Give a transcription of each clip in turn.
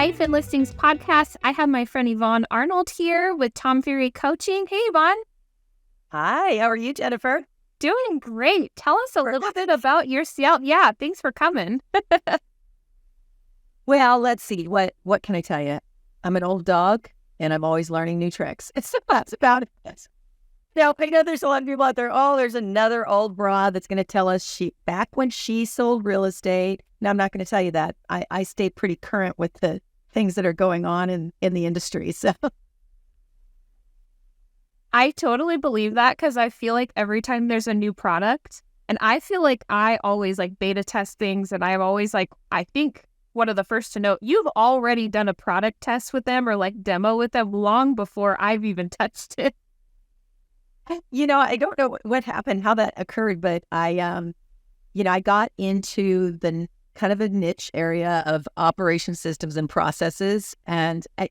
Life and Listings podcast. I have my friend Yvonne Arnold here with Tom Ferry Coaching. Hey, Yvonne. Hi, how are you, Jennifer? Doing great. Tell us a little bit about yourself. Yeah, thanks for coming. Well, let's see. What can I tell you? I'm an old dog, and I'm always learning new tricks. That's about it. Now, I know there's a lot of people out there, there's another old broad that's going to tell us back when she sold real estate. Now, I'm not going to tell you that. I stay pretty current with the things that are going on in the industry. So I totally believe that because I feel like every time there's a new product, and I feel like I always beta test things, and I'm always I think one of the first to know, you've already done a product test with them or demo with them long before I've even touched it. I don't know what happened, how that occurred, but I got into the kind of a niche area of operation systems and processes. And I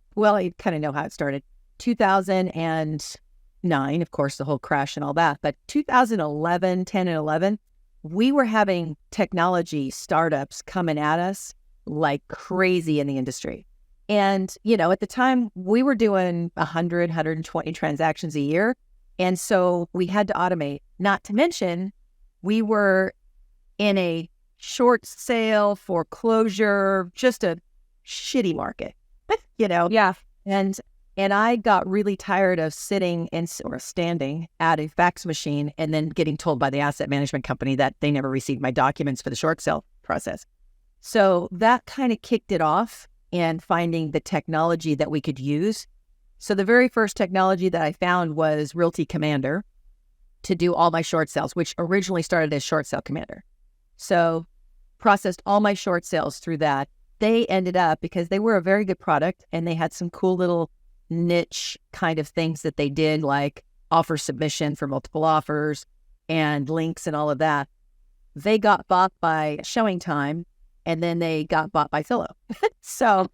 kind of know how it started. 2009, of course, the whole crash and all that. But 2011, 10 and 11, we were having technology startups coming at us like crazy in the industry. And, at the time we were doing 100, 120 transactions a year. And so we had to automate, not to mention we were in a short sale foreclosure, just a shitty market, Yeah. And I got really tired of sitting or standing at a fax machine and then getting told by the asset management company that they never received my documents for the short sale process. So that kind of kicked it off and finding the technology that we could use. So the very first technology that I found was Realty Commander to do all my short sales, which originally started as Short Sale Commander. So processed all my short sales through that. They ended up, because they were a very good product and they had some cool little niche kind of things that they did, like offer submission for multiple offers and links and all of that. They got bought by Showing Time, and then they got bought by Zillow. So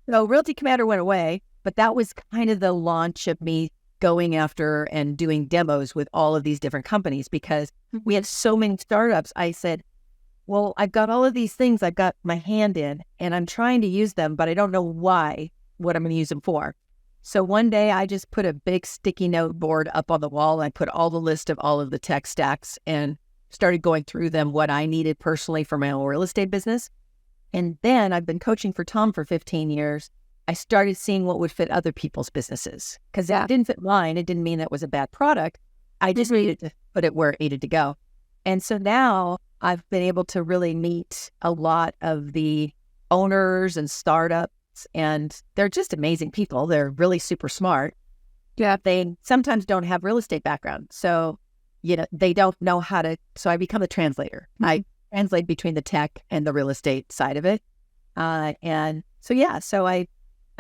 Realty Commander went away. But that was kind of the launch of me going after and doing demos with all of these different companies, because we had so many startups. I said, well, I've got all of these things I've got my hand in, and I'm trying to use them, but I don't know what I'm going to use them for. So one day I just put a big sticky note board up on the wall, and I put all the list of all of the tech stacks and started going through them, what I needed personally for my own real estate business. And then I've been coaching for Tom for 15 years. I started seeing what would fit other people's businesses, because if it didn't fit mine, it didn't mean that was a bad product. I just needed to put it where it needed to go. And so now I've been able to really meet a lot of the owners and startups, and they're just amazing people. They're really super smart. Yeah. They sometimes don't have real estate background. So, they don't know how to, so I become a translator. Mm-hmm. I translate between the tech and the real estate side of it. So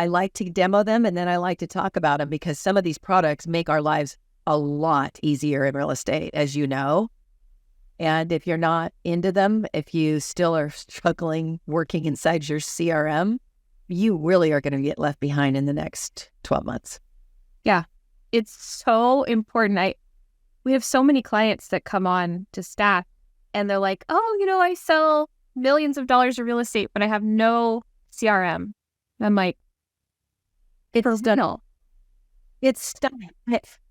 I like to demo them, and then I like to talk about them, because some of these products make our lives a lot easier in real estate, as you know. And if you're not into them, if you still are struggling working inside your CRM, you really are going to get left behind in the next 12 months. Yeah, it's so important. We have so many clients that come on to staff, and they're like, I sell millions of dollars of real estate, but I have no CRM. And I'm like, it's done. It's stunning.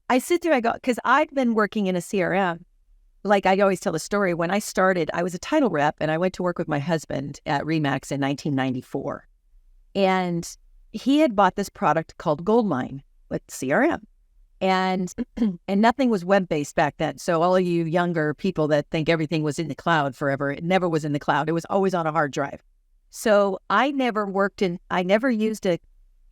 I sit there, I go, because I've been working in a CRM. Like I always tell the story, when I started, I was a title rep, and I went to work with my husband at Remax in 1994. And he had bought this product called Goldmine with CRM. And nothing was web-based back then. So all of you younger people that think everything was in the cloud forever, it never was in the cloud. It was always on a hard drive. So I never used a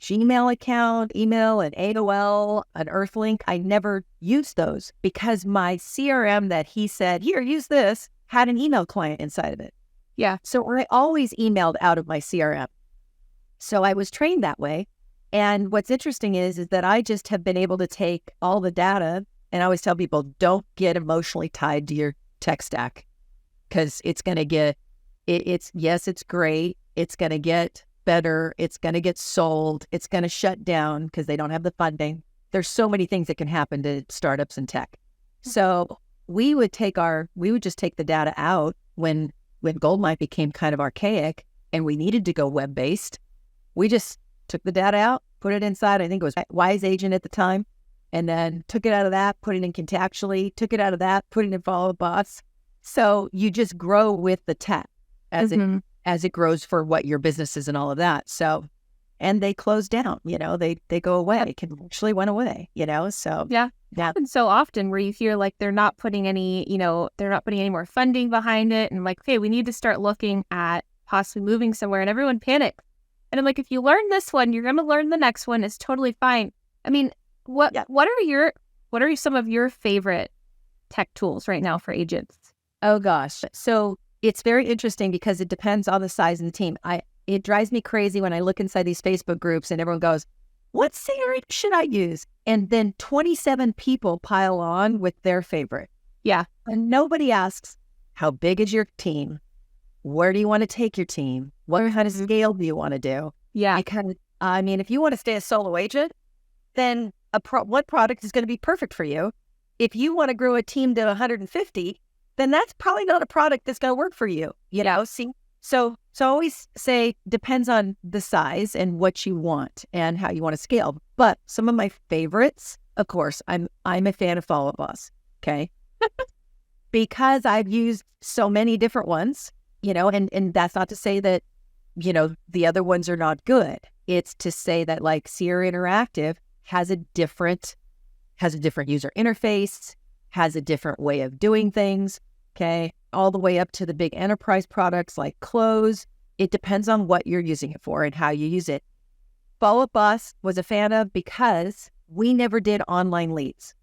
Gmail account, email, an AOL, an Earthlink. I never used those, because my CRM that he said, here, use this, had an email client inside of it. Yeah. So I always emailed out of my CRM. So I was trained that way. And what's interesting is that I just have been able to take all the data, and I always tell people, don't get emotionally tied to your tech stack, because it's going to get, it's great. It's going to get better. It's going to get sold. It's going to shut down because they don't have the funding. There's so many things that can happen to startups and tech. So we would just take the data out when Goldmine became kind of archaic and we needed to go web-based. We just took the data out, put it inside. I think it was Wise Agent at the time, and then took it out of that, put it in Contactually, took it out of that, put it in Follow Up Boss. So you just grow with the tech as it grows for what your business is and all of that. So, and they close down, they go away. It can actually went away, so. Yeah. And so often where you hear like they're not putting any more funding behind it. And like, okay, we need to start looking at possibly moving somewhere, and everyone panics. And I'm like, if you learn this one, you're going to learn the next one. It's totally fine. I mean, what are some of your favorite tech tools right now for agents? Oh gosh. So it's very interesting because it depends on the size of the team. It drives me crazy when I look inside these Facebook groups and everyone goes, what CRM should I use? And then 27 people pile on with their favorite. Yeah. And nobody asks, how big is your team? Where do you want to take your team? What kind of scale do you want to do? Yeah. If you want to stay a solo agent, then one product is going to be perfect for you. If you want to grow a team to 150, then that's probably not a product that's going to work for you. See? So I always say depends on the size and what you want and how you want to scale. But some of my favorites, of course, I'm a fan of Follow Up Boss. Okay. Because I've used so many different ones, and that's not to say that, the other ones are not good. It's to say that like Sierra Interactive has a different user interface, has a different way of doing things. Okay. All the way up to the big enterprise products like Close. It depends on what you're using it for and how you use it. Follow Up Boss was a fan of because we never did online leads.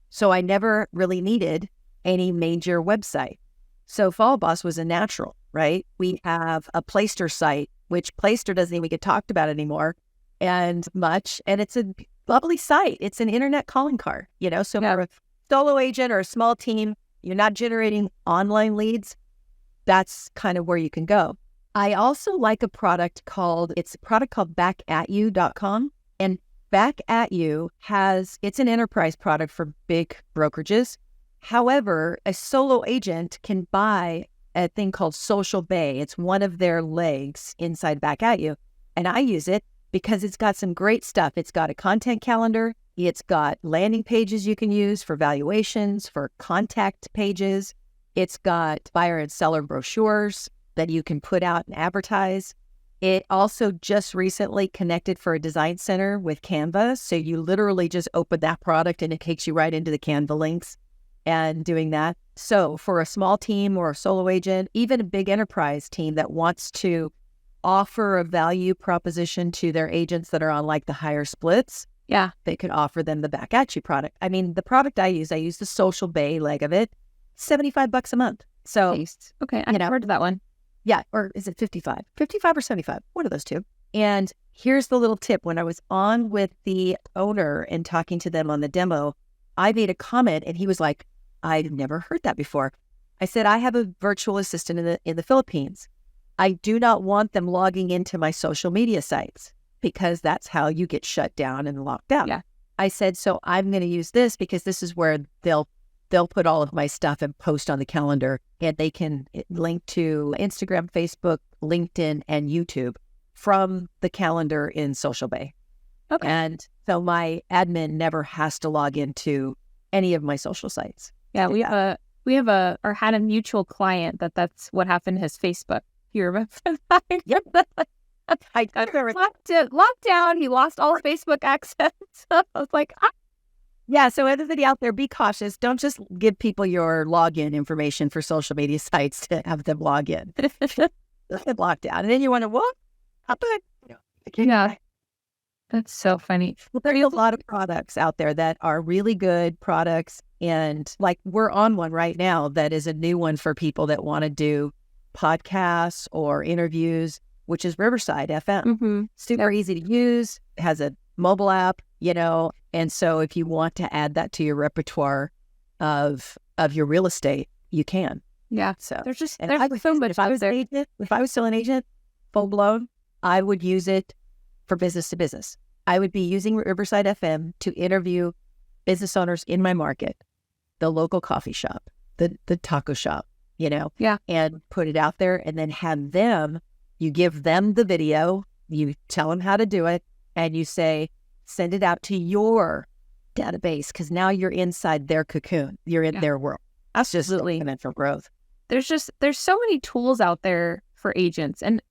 So I never really needed any major website. So Follow Up Boss was a natural, right? We have a Playster site, which Playster doesn't even get talked about anymore and it's a lovely site. It's an internet calling card, so for a solo agent or a small team, you're not generating online leads, that's kind of where you can go. I also like a product called backatyou.com. And Back At You it's an enterprise product for big brokerages. However, a solo agent can buy a thing called Social Bay. It's one of their legs inside Back At You. And I use it because it's got some great stuff. It's got a content calendar. It's got landing pages you can use for valuations, for contact pages. It's got buyer and seller brochures that you can put out and advertise. It also just recently connected for a design center with Canva. So you literally just open that product and it takes you right into the Canva links and doing that. So for a small team or a solo agent, even a big enterprise team that wants to offer a value proposition to their agents that are on like the higher splits, yeah, they could offer them the Back At You product. I mean, the product I use the Social Bay leg of it, $75 a month. So, okay, I've heard of that one. Yeah, or is it 55? 55 or 75? One of those two. And here's the little tip. When I was on with the owner and talking to them on the demo, I made a comment and he was like, I've never heard that before. I said, I have a virtual assistant in the Philippines. I do not want them logging into my social media sites, because that's how you get shut down and locked out. Yeah. I said, so I'm going to use this because this is where they'll put all of my stuff and post on the calendar, and they can link to Instagram, Facebook, LinkedIn, and YouTube from the calendar in Social Bay. Okay. And so my admin never has to log into any of my social sites. Yeah, we had a mutual client that's what happened to his Facebook. You remember that? Yep. I locked down. He lost all Facebook access. I was like, Yeah, so everybody out there, be cautious. Don't just give people your login information for social media sites to have them log in. They'll get locked out. And then you wonder, what? Yeah. That's so funny. Well, there are a lot of products out there that are really good products. And like we're on one right now that is a new one for people that want to do podcasts or interviews, which is Riverside FM. Mm-hmm. Super easy to use, has a mobile app, and so if you want to add that to your repertoire of your real estate, you can. Yeah. So there's so much. If I was still an agent, full blown, I would use it for business to business. I would be using Riverside FM to interview business owners in my market, the local coffee shop, the taco shop, Yeah. and put it out there and then have them, you give them the video You tell them how to do it, and you say, send it out to your database, because now you're inside their cocoon. You're in their world. That's just exponential growth. There's so many tools out there for agents, and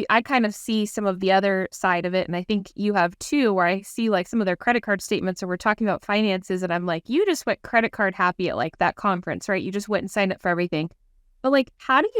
I kind of see some of the other side of it, and I think you have too, where I see like some of their credit card statements, and we're talking about finances, and I'm like, you just went credit card happy at like that conference, right? You just went and signed up for everything. But like, how do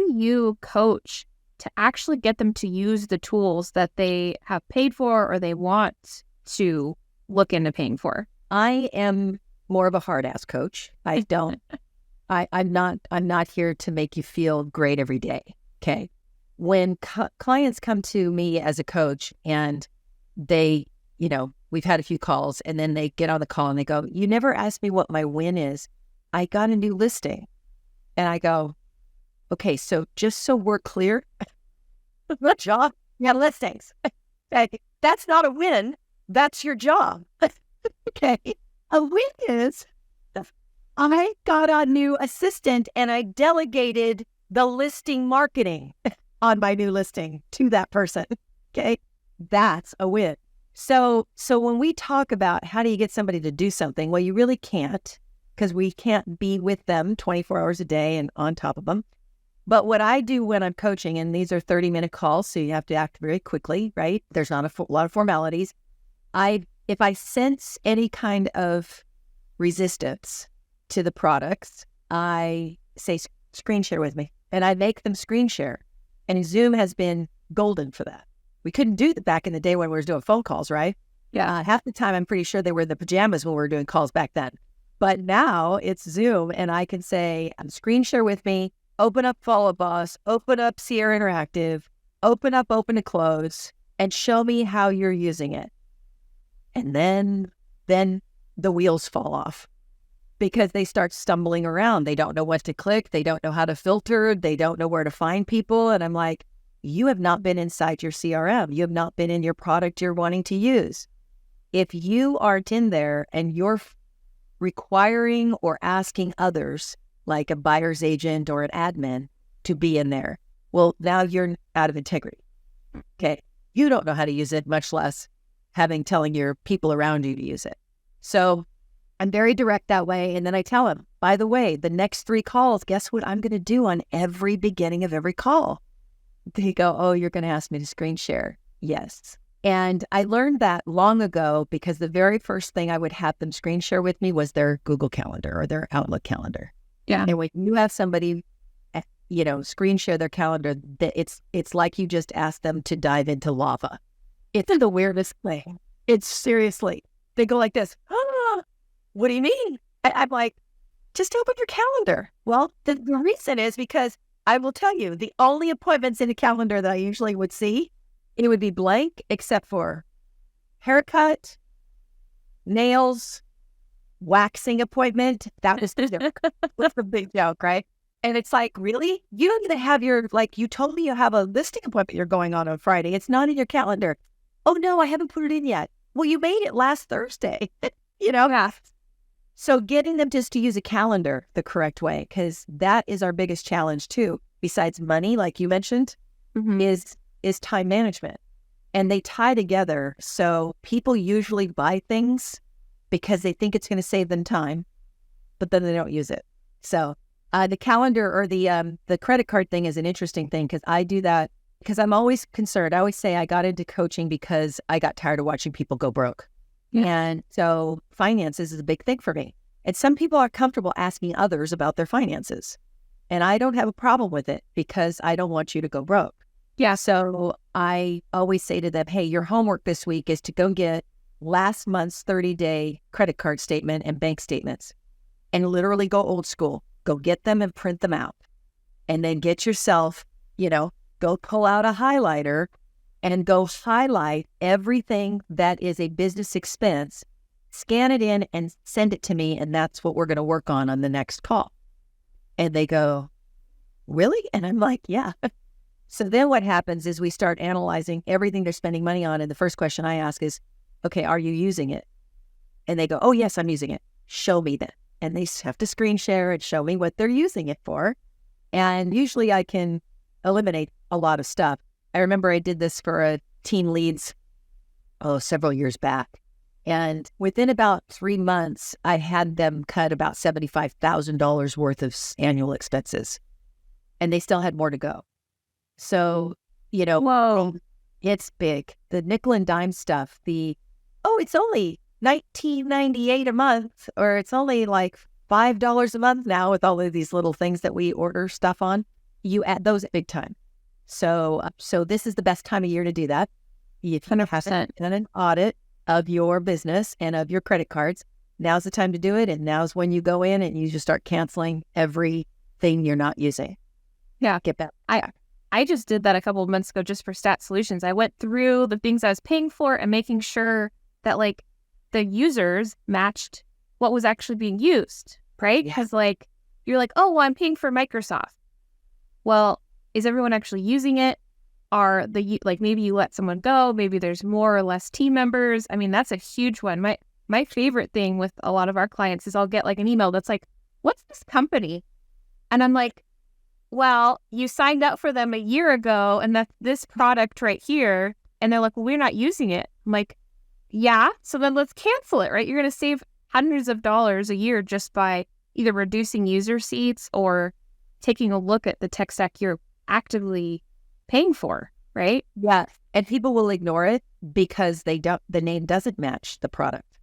you coach to actually get them to use the tools that they have paid for or they want to look into paying for? I am more of a hard ass coach. I'm not here to make you feel great every day. Okay. When clients come to me as a coach and they, we've had a few calls, and then they get on the call and they go, you never asked me what my win is. I got a new listing. And I go, okay, so just so we're clear, the job, you have listings. That's not a win. That's your job. Okay. A win is I got a new assistant and I delegated the listing marketing on my new listing to that person. Okay. That's a win. So when we talk about how do you get somebody to do something, well, you really can't, because we can't be with them 24 hours a day and on top of them. But what I do when I'm coaching, and these are 30-minute calls, so you have to act very quickly, right? There's not a lot of formalities. If I sense any kind of resistance to the products, I say, screen share with me. And I make them screen share. And Zoom has been golden for that. We couldn't do that back in the day when we were doing phone calls, right? Yeah. Half the time, I'm pretty sure they were in the pajamas when we were doing calls back then. But now it's Zoom, and I can say, screen share with me, open up Follow Boss, open up Sierra Interactive, open to close, and show me how you're using it. And then the wheels fall off because they start stumbling around. They don't know what to click. They don't know how to filter. They don't know where to find people. And I'm like, you have not been inside your CRM. You have not been in your product you're wanting to use. If you aren't in there and you're requiring or asking others, like a buyer's agent or an admin, to be in there, well, now you're out of integrity. Okay. You don't know how to use it, much less telling your people around you to use it. So I'm very direct that way. And then I tell them, by the way, the next 3 calls, guess what I'm going to do on every beginning of every call? They go, oh, you're going to ask me to screen share. Yes. And I learned that long ago, because the very first thing I would have them screen share with me was their Google Calendar or their Outlook calendar. Yeah. And when you have somebody, screen share their calendar, it's like you just asked them to dive into lava. It's the weirdest thing. It's seriously, they go like this. What do you mean? I'm like, just open your calendar. Well, the reason is because I will tell you, the only appointments in a calendar that I usually would see, it would be blank except for haircut, nails, waxing appointment. That was the joke. That's the big joke, right? And it's like, really? You don't even have you told me you have a listing appointment you're going on Friday. It's not in your calendar. Oh, no, I haven't put it in yet. Well, you made it last Thursday, Yeah. So getting them just to use a calendar the correct way, because that is our biggest challenge too, besides money, like you mentioned, is time management. And they tie together. So people usually buy things because they think it's going to save them time, but then they don't use it. So the calendar or the credit card thing is an interesting thing, because I do that because I'm always concerned. I always say I got into coaching because I got tired of watching people go broke. Yeah. And so finances is a big thing for me. And some people are comfortable asking others about their finances. And I don't have a problem with it because I don't want you to go broke. Yeah. So I always say to them, hey, your homework this week is to go get last month's 30-day credit card statement and bank statements and literally go old school. Go get them and print them out. And then get yourself, go pull out a highlighter and go highlight everything that is a business expense, scan it in and send it to me. And that's what we're going to work on the next call. And they go, really? And I'm like, yeah. So then what happens is we start analyzing everything they're spending money on. And the first question I ask is, okay, are you using it? And they go, oh, yes, I'm using it. Show me that. And they have to screen share and show me what they're using it for. And usually I can eliminate a lot of stuff. I remember I did this for a team leads, several years back. And within about 3 months, I had them cut about $75,000 worth of annual expenses. And they still had more to go. So, Whoa. it's big. The nickel and dime stuff, it's only $19.98 a month, or it's only like $5 a month now with all of these little things that we order stuff on. You add those big time. So this is the best time of year to do that. If you 100%. haven't done an audit of your business and of your credit cards, now's the time to do it. And now's when you go in and you just start canceling everything you're not using. Yeah. Get back. I just did that a couple of months ago just for Stat Solutions. I went through the things I was paying for and making sure that like the users matched what was actually being used, right? Because like you're like, oh, well, I'm paying for Microsoft. Well, is everyone actually using it? Are maybe you let someone go, maybe there's more or less team members. I mean, that's a huge one. My favorite thing with a lot of our clients is I'll get like an email that's like, what's this company? And I'm like, well, you signed up for them a year ago and that's this product right here. And they're like, well, we're not using it. I'm like, yeah, so then let's cancel it, right? You're going to save hundreds of dollars a year just by either reducing user seats or taking a look at the tech stack you're actively paying for, right? Yeah. And people will ignore it because the name doesn't match the product.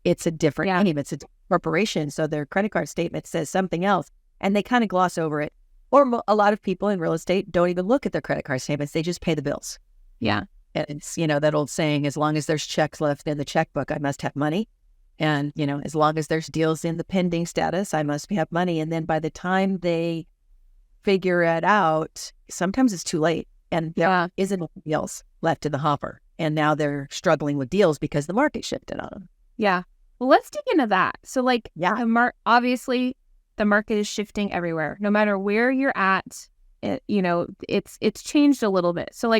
It's a different name. It's a corporation. So their credit card statement says something else and they kind of gloss over it. Or a lot of people in real estate don't even look at their credit card statements. They just pay the bills. Yeah. And it's, that old saying, as long as there's checks left in the checkbook, I must have money. And, as long as there's deals in the pending status, I must have money. And then by the time they figure it out, sometimes it's too late. And there isn't deals left in the hopper. And now they're struggling with deals because the market shifted on them. Yeah. Well, let's dig into that. So obviously the market is shifting everywhere. No matter where you're at, it's changed a little bit. So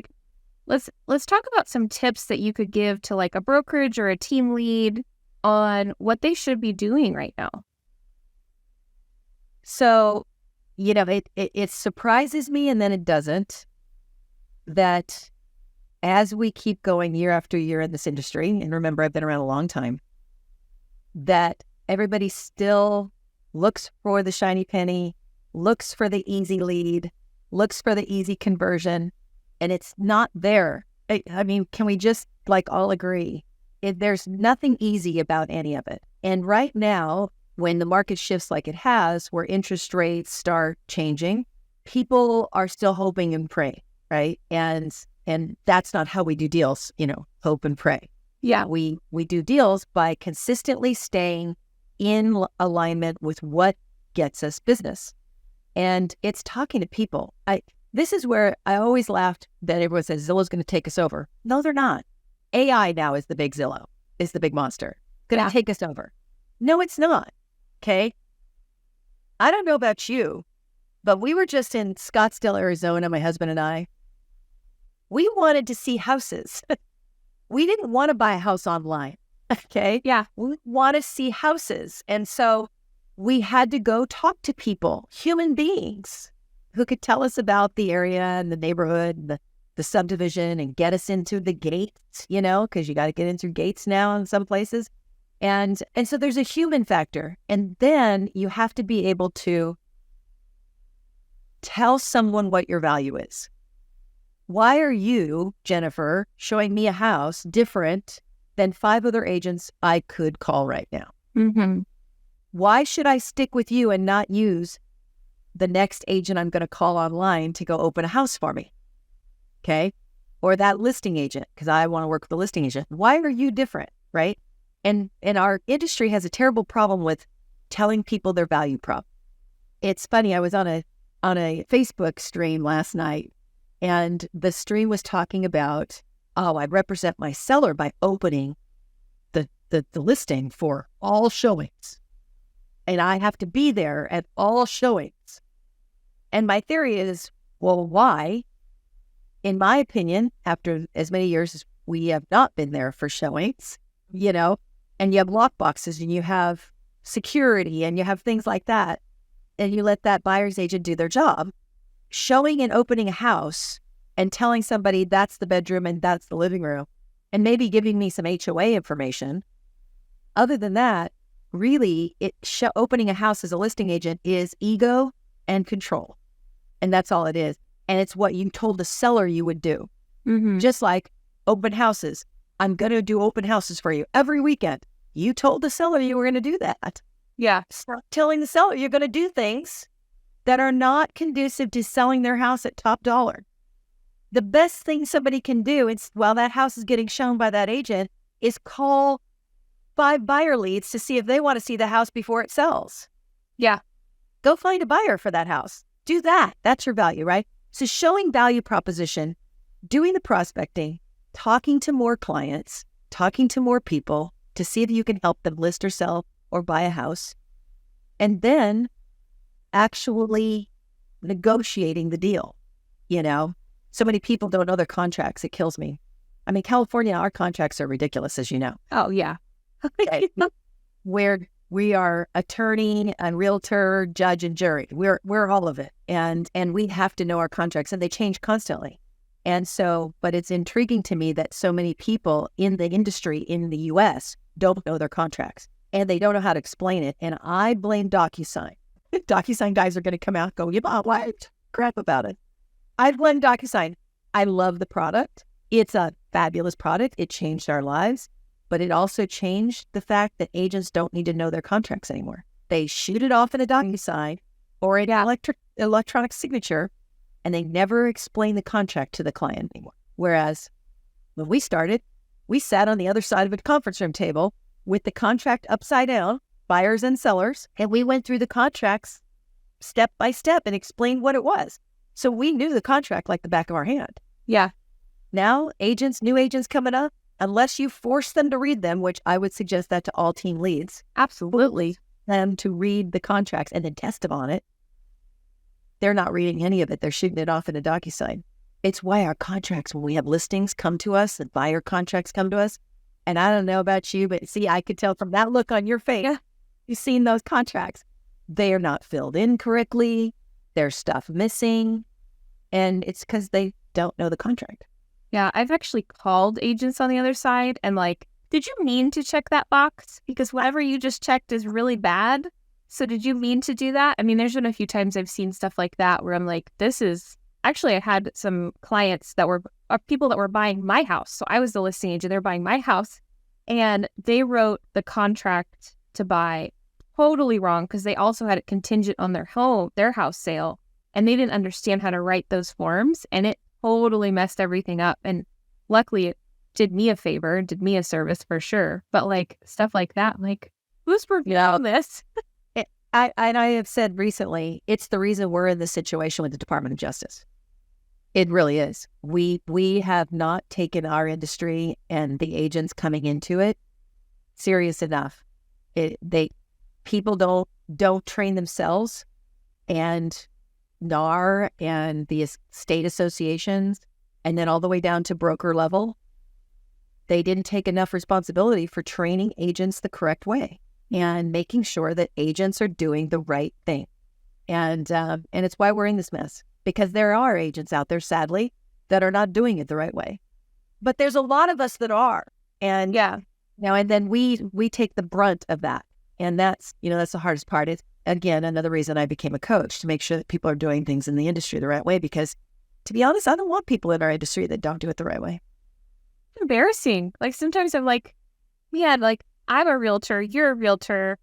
let's talk about some tips that you could give to like a brokerage or a team lead on what they should be doing right now. So, it surprises me and then it doesn't, that as we keep going year after year in this industry, and remember, I've been around a long time, that everybody still looks for the shiny penny, looks for the easy lead, looks for the easy conversion, and it's not there. I mean, can we just all agree? There's nothing easy about any of it. And right now, when the market shifts like it has, where interest rates start changing, people are still hoping and praying, right? And that's not how we do deals, hope and pray. Yeah. We do deals by consistently staying in alignment with what gets us business. And it's talking to people. This is where I always laughed that everyone says Zillow's going to take us over. No, they're not. AI now is the big Zillow, is the big monster. Going to take us over. No, it's not. Okay. I don't know about you, but we were just in Scottsdale, Arizona, my husband and I. We wanted to see houses. We didn't want to buy a house online. Okay. Yeah. We want to see houses. And so we had to go talk to people, human beings who could tell us about the area and the neighborhood, and the subdivision, and get us into the gates, because you got to get into gates now in some places. And so there's a human factor. And then you have to be able to tell someone what your value is. Why are you, Jennifer, showing me a house different than 5 other agents I could call right now? Mm-hmm. Why should I stick with you and not use the next agent I'm going to call online to go open a house for me? Okay. Or that listing agent, because I want to work with the listing agent. Why are you different? Right. And our industry has a terrible problem with telling people their value prop. It's funny. I was on a Facebook stream last night, and the stream was talking about, I represent my seller by opening the listing for all showings. And I have to be there at all showings. And my theory is, well, why? In my opinion, after as many years as we have not been there for showings, and you have lock boxes and you have security and you have things like that, and you let that buyer's agent do their job, showing and opening a house and telling somebody that's the bedroom and that's the living room, and maybe giving me some HOA information. Other than that, really, opening a house as a listing agent is ego and control. And that's all it is. And it's what you told the seller you would do. Mm-hmm. Just like open houses. I'm going to do open houses for you every weekend. You told the seller you were going to do that. Yeah. Stop telling the seller you're going to do things that are not conducive to selling their house at top dollar. The best thing somebody can do while that house is getting shown by that agent is call 5 buyer leads to see if they want to see the house before it sells. Yeah. Go find a buyer for that house. Do that. That's your value, right? So showing value proposition, doing the prospecting, talking to more clients, talking to more people to see if you can help them list or sell or buy a house, and then actually negotiating the deal. So many people don't know their contracts. It kills me. I mean, California, our contracts are ridiculous, as you know. Oh, yeah. Okay. Where we are attorney and realtor, judge and jury. We're all of it. And we have to know our contracts, and they change constantly. And so, but it's intriguing to me that so many people in the industry in the US don't know their contracts, and they don't know how to explain it. And I blame DocuSign. DocuSign guys are going to come out and go, yeah, what? Crap about it. I blame DocuSign. I love the product. It's a fabulous product. It changed our lives. But it also changed the fact that agents don't need to know their contracts anymore. They shoot it off in a DocuSign or an electronic signature, and they never explain the contract to the client anymore. Whereas when we started, we sat on the other side of a conference room table with the contract upside down, buyers and sellers, and we went through the contracts step by step and explained what it was. So we knew the contract like the back of our hand. Yeah. Now, new agents coming up, unless you force them to read them, which I would suggest that to all team leads. Absolutely. Them to read the contracts and then test them on it. They're not reading any of it. They're shooting it off in a DocuSign. It's why our contracts, when we have listings come to us, and buyer contracts come to us, and I don't know about you, but see, I could tell from that look on your face, you've seen those contracts. They are not filled in correctly. There's stuff missing, and it's because they don't know the contract. Yeah, I've actually called agents on the other side and did you mean to check that box? Because whatever you just checked is really bad. So did you mean to do that? I mean, there's been a few times I've seen stuff like that where I'm like, I had some clients that were people that were buying my house. So I was the listing agent. They're buying my house, and they wrote the contract to buy totally wrong because they also had it contingent on their house sale, and they didn't understand how to write those forms, and it totally messed everything up. And luckily it did me a favor, did me a service for sure. But stuff like that, who's reviewing this? I have said recently, it's the reason we're in this situation with the Department of Justice. It really is. We have not taken our industry and the agents coming into it serious enough. People don't train themselves, and NAR and the state associations, and then all the way down to broker level, they didn't take enough responsibility for training agents the correct way and making sure that agents are doing the right thing. And it's why we're in this mess, because there are agents out there, sadly, that are not doing it the right way. But there's a lot of us that are. And and then we take the brunt of that. And that's the hardest part. It's, again, another reason I became a coach, to make sure that people are doing things in the industry the right way. Because, to be honest, I don't want people in our industry that don't do it the right way. Embarrassing. Sometimes I'm like, man, I'm a realtor, you're a realtor.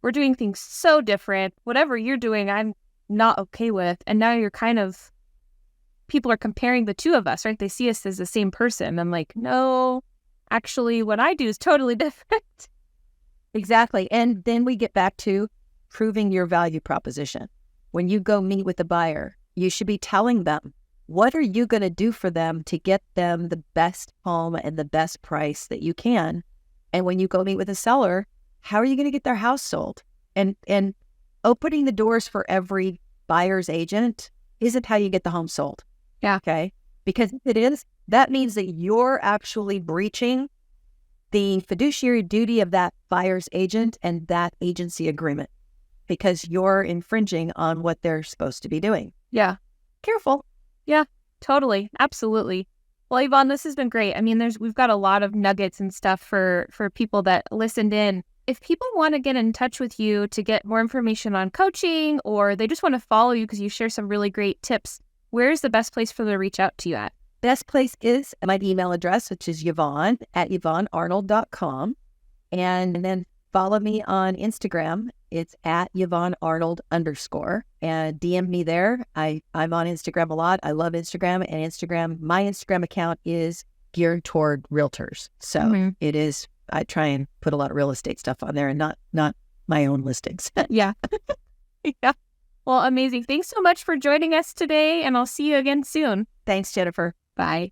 We're doing things so different. Whatever you're doing, I'm not okay with. And now people are comparing the two of us, right? They see us as the same person. I'm like, no, actually what I do is totally different. Exactly. And then we get back to proving your value proposition. When you go meet with the buyer, you should be telling them, what are you going to do for them to get them the best home and the best price that you can? And when you go meet with a seller, how are you going to get their house sold? And opening the doors for every buyer's agent isn't how you get the home sold. Yeah. Okay. Because if it is, that means that you're actually breaching the fiduciary duty of that buyer's agent and that agency agreement, because you're infringing on what they're supposed to be doing. Yeah. Careful. Yeah. Totally. Absolutely. Well, Yvonne, this has been great. I mean, we've got a lot of nuggets and stuff for people that listened in. If people want to get in touch with you to get more information on coaching, or they just want to follow you because you share some really great tips, where's the best place for them to reach out to you at? Best place is my email address, which is Yvonne at YvonneArnold.com. And then follow me on Instagram. It's at Yvonne Arnold _. And DM me there. I'm on Instagram a lot. I love Instagram. And my Instagram account is geared toward realtors. So it is, I try and put a lot of real estate stuff on there and not my own listings. Yeah. Yeah. Well, amazing. Thanks so much for joining us today. And I'll see you again soon. Thanks, Jennifer. Bye.